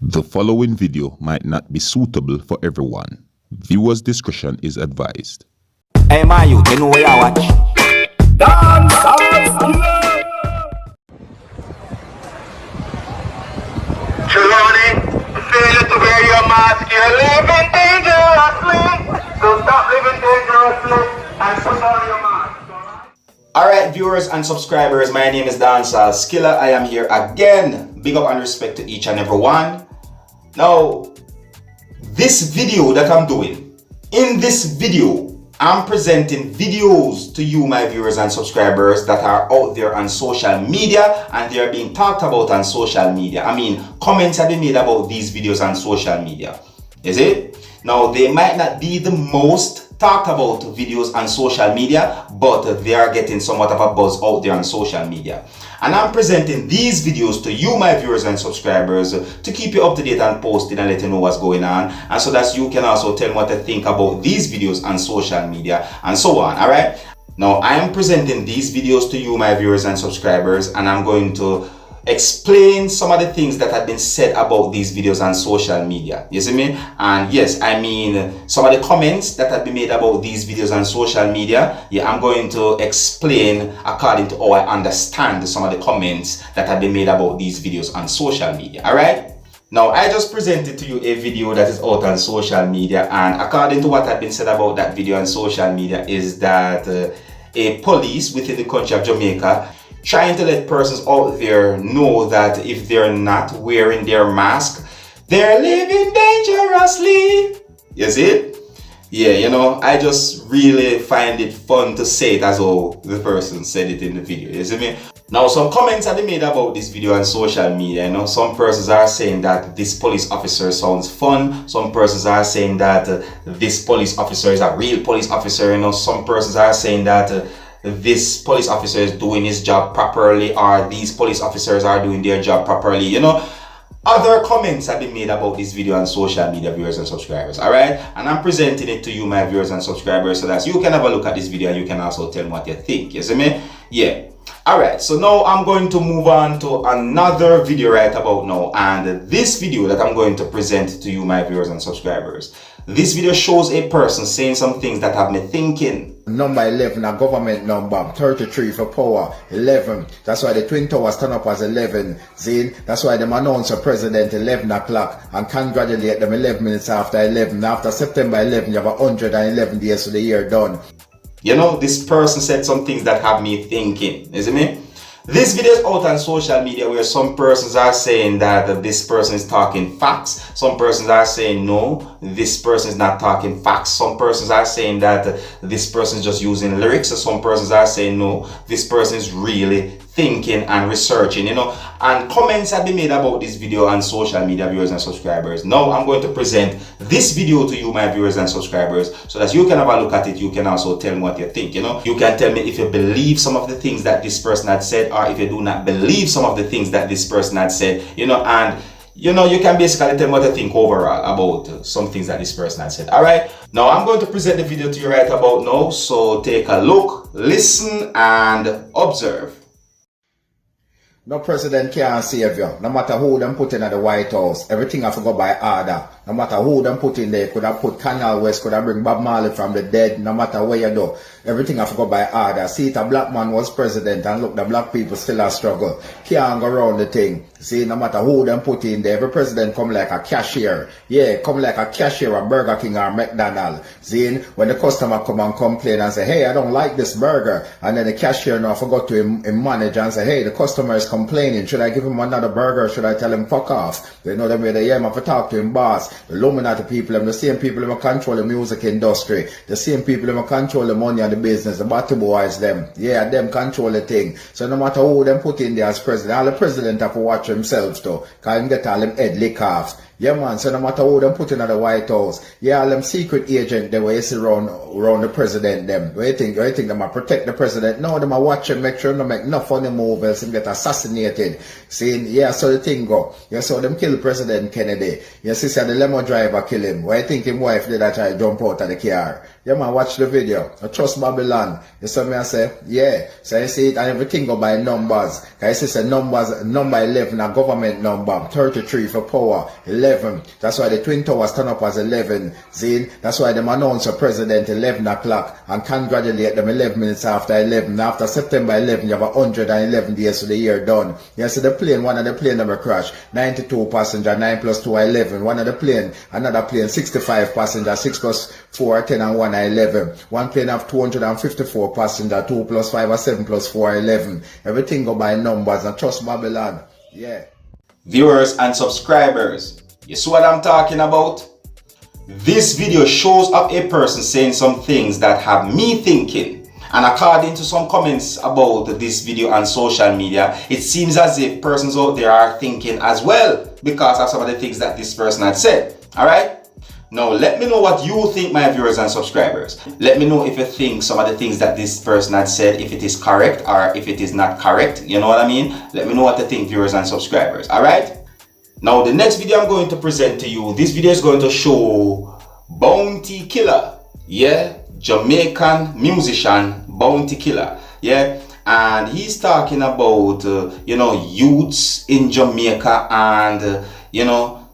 The following video might not be suitable for everyone. Viewers' discretion is advised. Hey man, you know where I watch? Dancehall. Trelawney, failure to wear your mask, you're living dangerously. So stop living dangerously and put on your mask. Alright viewers and subscribers, my name is Seriousskilla. I am here again. Big up and respect to each and every one. Now, this video that I'm doing, in this video, I'm presenting videos to you, my viewers and subscribers, that are out there on social media and they are being talked about on social media. I mean, comments have been made about these videos on social media. Is it? Now, they might not be the most talked about videos on social media, but they are getting somewhat of a buzz out there on social media. And I'm presenting these videos to you, my viewers and subscribers, to keep you up to date and posted and let you know what's going on, and so that you can also tell me what to think about these videos on social media and so on. Alright, now I am presenting these videos to you, my viewers and subscribers, and I'm going to explain some of the things that have been said about these videos on social media. You see me? And yes, I mean some of the comments that have been made about these videos on social media. Yeah, I'm going to explain according to how I understand some of the comments that have been made about these videos on social media. Alright? Now, I just presented to you a video that is out on social media, and according to what had been said about that video on social media is that a police within the country of Jamaica trying to let persons out there know that if they're not wearing their mask, they're living dangerously. You see it? Yeah, you know, I just really find it fun to say it as how the person said it in the video. You see me? Now, some comments have been made about this video on social media. You know, some persons are saying that this police officer sounds fun. Some persons are saying that this police officer is a real police officer. You know, some persons are saying that this police officer is doing his job properly, or these police officers are doing their job properly. You know, other comments have been made about this video on social media, viewers and subscribers. Alright, and I'm presenting it to you, my viewers and subscribers, so that you can have a look at this video and you can also tell me what you think. You see me? Yeah. Alright, so now I'm going to move on to another video right about now, and this video that I'm going to present to you, my viewers and subscribers, this video shows a person saying some things that have me thinking. Number 11, a government number. 33 for power. 11. That's why the Twin Towers turn up as 11. See? That's why them announce a president 11 o'clock and congratulate them 11 minutes after 11. After September 11, you have 111 days to the year done. You know, this person said some things that have me thinking. You see me? This video is out on social media where some persons are saying that this person is talking facts. Some persons are saying no, this person is not talking facts. Some persons are saying that this person is just using lyrics. Some persons are saying no, this person is really thinking and researching, you know. And comments have been made about this video on social media, viewers and subscribers. Now I'm going to present this video to you, my viewers and subscribers, so that you can have a look at it. You can also tell me what you think, you know. You can tell me if you believe some of the things that this person had said, or if you do not believe some of the things that this person had said, you know. And you know, you can basically tell me what you think overall about some things that this person had said. Alright, now I'm going to present the video to you right about now, so take a look, listen and observe. No president can't save you. No matter who them put in at the White House, everything have to go by order. No matter who them put in there, could have put Canal West, could have bring Bob Marley from the dead. No matter where you do, everything have to go by order. See, if a black man was president and look, the black people still a struggle. Can't go around the thing. See, no matter who them put in there, every president come like a cashier. Yeah, come like a cashier at Burger King or McDonald's. See, when the customer come and complain and say, hey, I don't like this burger, and then the cashier now forgot to him manage and say, hey, the customer is complaining. Should I give him another burger? Should I tell him fuck off? You know them way they have to talk to him boss. The Illuminati people, them the same people who control the music industry, the same people who control the money and the business, the battle boys them. Yeah, them control the thing. So no matter who them put in there as president, all the president have to watch himself though, cause him get all them head lick off. Yeah, man, so no matter who them put in at the White House, yeah, all them secret agent they were you see around the president them. What you think them a protect the president? No, them a watch him, make sure no make no funny move else him get assassinated. Saying, yeah, so the thing go. Yeah, so them kill President Kennedy. Yeah, see, the limo driver kill him. What you think him wife did that try to jump out of the car? Yeah, man, watch the video. I trust Babylon. You saw me, I say, yeah. So you see it and everything go by numbers. Cause you see numbers, number 11, a government number. 33 for power. 11. That's why the Twin Towers turn up as 11. See? That's why them announce a president 11 o'clock and congratulate them 11 minutes after 11. After September 11, you have 111 days to the year done. You see the plane, one of the plane never crash. 92 passenger, 9 plus 2 are 11. One of the plane, another plane, 65 passenger, 6 plus 4 are 10 and 1 are 11. One plane have 254 passenger, 2 plus 5 are 7 plus 4 are 11. Everything go by numbers and trust Babylon. Yeah. Viewers and subscribers, you see what I'm talking about? This video shows up a person saying some things that have me thinking. And according to some comments about this video on social media, it seems as if persons out there are thinking as well because of some of the things that this person had said. Alright? Now let me know what you think, my viewers and subscribers. Let me know if you think some of the things that this person had said, if it is correct or if it is not correct. You know what I mean? Let me know what you think, viewers and subscribers. Alright? Now the next video I'm going to present to you, this video is going to show Bounty Killer. Yeah? Jamaican musician Bounty Killer. Yeah? And he's talking about, youths in Jamaica and,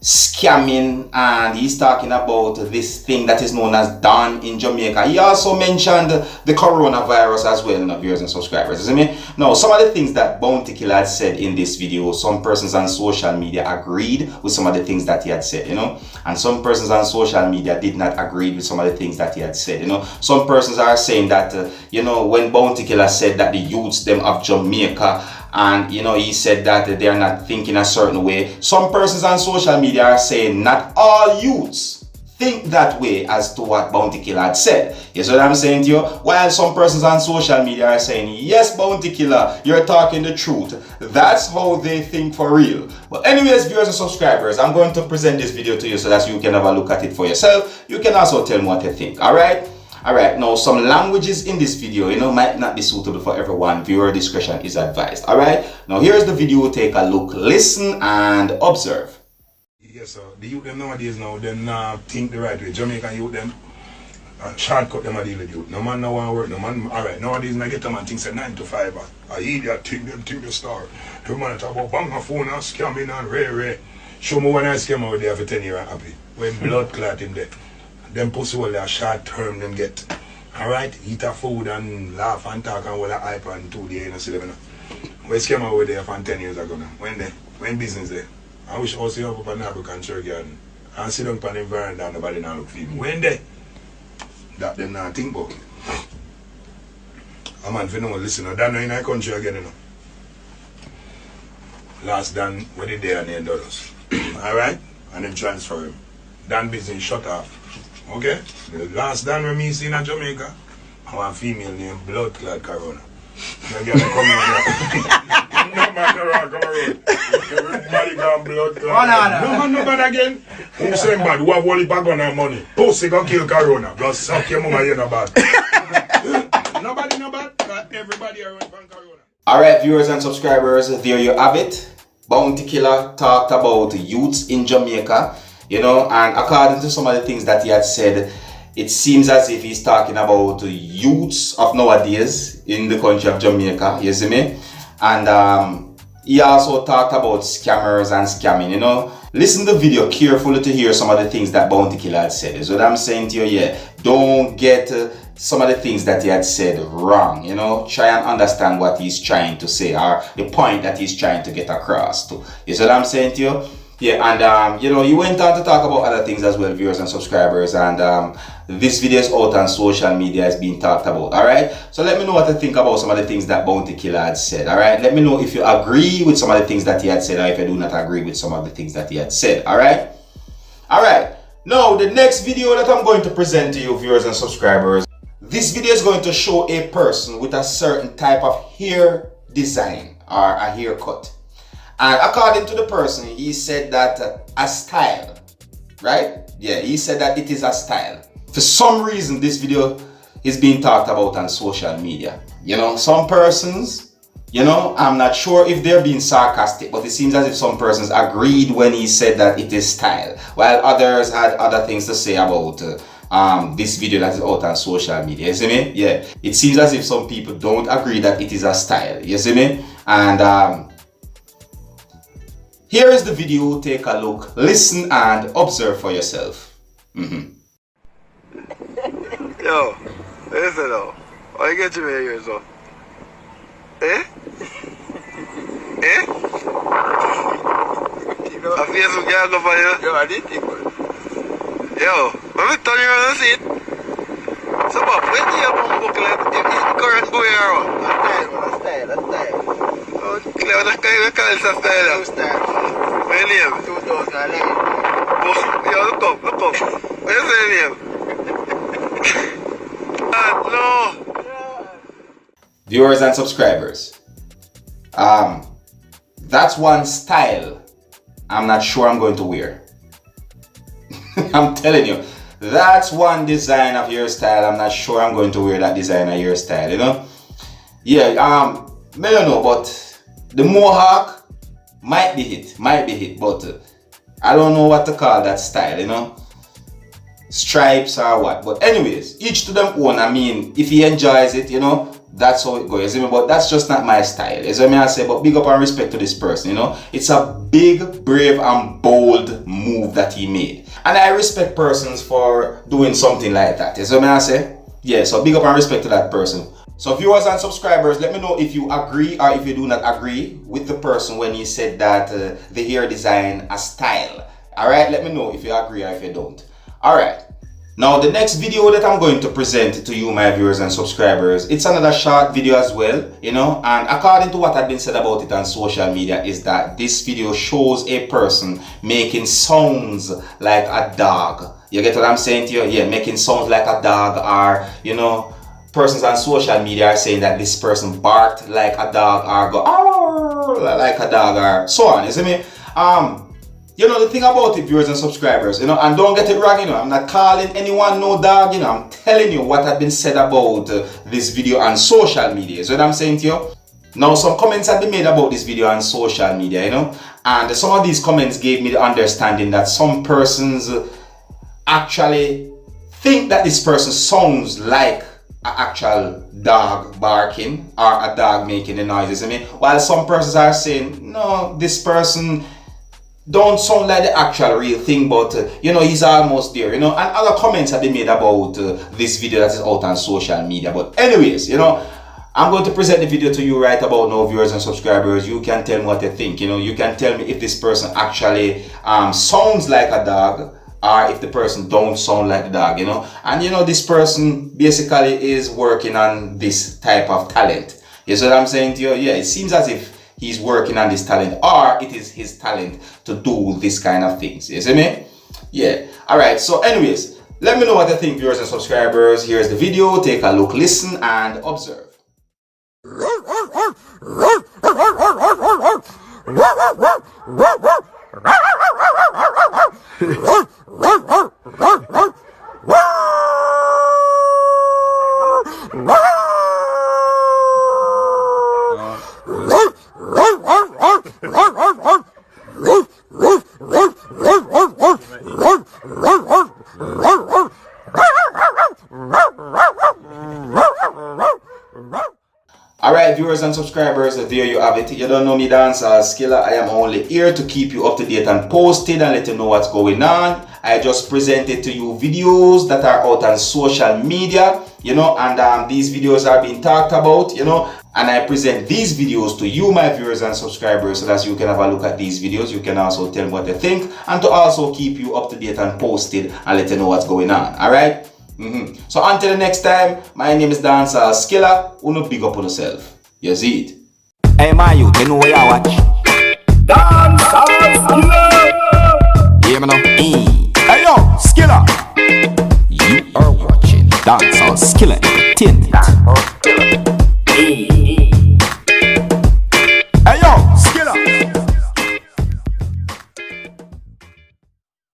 scamming, and he's talking about this thing that is known as Don in Jamaica. He also mentioned the coronavirus as well, viewers and subscribers. You see me? Now, some of the things that Bounty Killer had said in this video, some persons on social media agreed with some of the things that he had said, and some persons on social media did not agree with some of the things that he had said, Some persons are saying that, when Bounty Killer said that the youths them of Jamaica, and he said that they are not thinking a certain way. Some persons on social media are saying not all youths think that way as to what Bounty Killer had said. You see what I'm saying to you? While some persons on social media are saying, yes, Bounty Killer, you're talking the truth. That's how they think for real. But anyways, viewers and subscribers, I'm going to present this video to you so that you can have a look at it for yourself. You can also tell me what you think. Alright? Alright, now some languages in this video, might not be suitable for everyone. Viewer discretion is advised. Alright, now here's the video. Take a look, listen, and observe. Yes, sir. The youth them nowadays now, they think the right way. Jamaican youth them, shortcut them a deal with youth. No man no want work, no man. Alright, nowadays I get them and think say 9 to 5. I idiot think them think the star. The man talk about bang a phone and scamming and rare. Show me when I scam out there for 10 years and happy. When blood clot him there. Them pussy all their short term them get. Alright, eat a food and laugh and talk and all the hype and 2 days and see them. We scam over there from 10 years ago now. When business there. I wish also you have up an African church garden and sit down on the veranda and nobody now look for me. When they that them not think about. A man if you know listen, Dan in our country again, Last Dan when they there and $8. Alright? And then transfer him. Dan business shut off. Okay? The last Dan when me see in Jamaica, I want a female named Blood Clot Corona. The girl come in no matter what, come around. Everybody got blood clot. No man no bad again. Who say bad? Who have only bag on her money? Pussy gon' kill Corona. Blood suck your mama, you no bad. Nobody no bad, but everybody around from Corona. Alright, viewers and subscribers, there you have it. Bounty Killer talked about youths in Jamaica. And according to some of the things that he had said, it seems as if he's talking about youths of nowadays in the country of Jamaica, you see me? And he also talked about scammers and scamming, Listen to the video carefully to hear some of the things that Bounty Killer had said. Is what I'm saying to you, yeah. Don't get some of the things that he had said wrong, Try and understand what he's trying to say or the point that he's trying to get across to. Is what I'm saying to you? Yeah, and he went on to talk about other things as well, viewers and subscribers, and this video is out on social media, is being talked about. Alright, so let me know what you think about some of the things that Bounty Killer had said. Alright, let me know if you agree with some of the things that he had said, or if you do not agree with some of the things that he had said. Alright, now the next video that I'm going to present to you, viewers and subscribers, this video is going to show a person with a certain type of hair design or a haircut. And according to the person, he said that a style, right? Yeah, he said that it is a style. For some reason, this video is being talked about on social media. You know, some persons, you know, I'm not sure if they're being sarcastic, but it seems as if some persons agreed when he said that it is style, while others had other things to say about this video that is out on social media. You see me? Yeah, it seems as if some people don't agree that it is a style. You see me? And here is the video. Take a look, listen, and observe for yourself. Yo, listen though. Why you get to me here, so? Eh? Eh? I feel some girl go for you. Yo, I did think about it. Yo, let me turn you around and see it. So, Bob, when do you have one booklet? If it's the current boy or what? A style. Oh, clear, what kind of style? No style. What's your name? 2011. Yo, look up. What's your name? No. Viewers and subscribers, that's one style I'm not sure I'm going to wear. I'm telling you, that's one design of hairstyle I'm not sure I'm going to wear that design of hairstyle, you know? Yeah, I don't know, but the mohawk might be hit, but I don't know what to call that style, you know? Stripes or what, but anyways, each to them own. I mean, if he enjoys it, you know, that's how it goes, you know, but that's just not my style, is what I say. But big up and respect to this person, you know. It's a big, brave and bold move that he made, and I respect persons for doing something like that, is what I say. Yeah, so big up and respect to that person. So viewers and subscribers, let me know if you agree or if you do not agree with the person when he said that the hair design a style. Alright, let me know if you agree or if you don't. Alright, now the next video that I'm going to present to you, my viewers and subscribers, it's another short video as well, you know, and according to what had been said about it on social media is that this video shows a person making sounds like a dog. You get what I'm saying to you? Yeah, making sounds like a dog, or, you know, persons on social media are saying that this person barked like a dog or go like a dog or so on, you see me? You know, the thing about it, viewers and subscribers, you know, and don't get it wrong, you know, I'm not calling anyone no dog, you know, I'm telling you what had been said about this video on social media, is what I'm saying to you. Now, some comments have been made about this video on social media, you know, and some of these comments gave me the understanding that some persons actually think that this person sounds like an actual dog barking or a dog making the noises, I mean, while some persons are saying, no, this person don't sound like the actual real thing, but you know, he's almost there, you know. And other comments have been made about this video that is out on social media. But anyways, you know, I'm going to present the video to you right about now, viewers and subscribers. You can tell me what you think, you know. You can tell me if this person actually sounds like a dog, or if the person don't sound like the dog, you know. And you know, this person basically is working on this type of talent. You see what I'm saying to you? Yeah, it seems as if he's working on this talent, or it is his talent to do this kind of things. You see me? Yeah. Alright, so anyways, let me know what you think, viewers and subscribers. Here's the video. Take a look, listen, and observe. Alright, viewers and subscribers, there you have it. You don't know me, Dancehall. I am only here to keep you up to date and posted and let you know what's going on. I just presented to you videos that are out on social media, you know, and these videos are being talked about, you know, and I present these videos to you, my viewers and subscribers, so that you can have a look at these videos. You can also tell me what you think, and to also keep you up to date and posted and let you know what's going on. Alright? So until the next time, my name is seriousskilla. Uno big up on yourself. You see it? Hey, my youth, you know where I watch? Dancehall. Hear me now? Hey yo, Skilla. You are watching Dancehall Skilla Entertainment.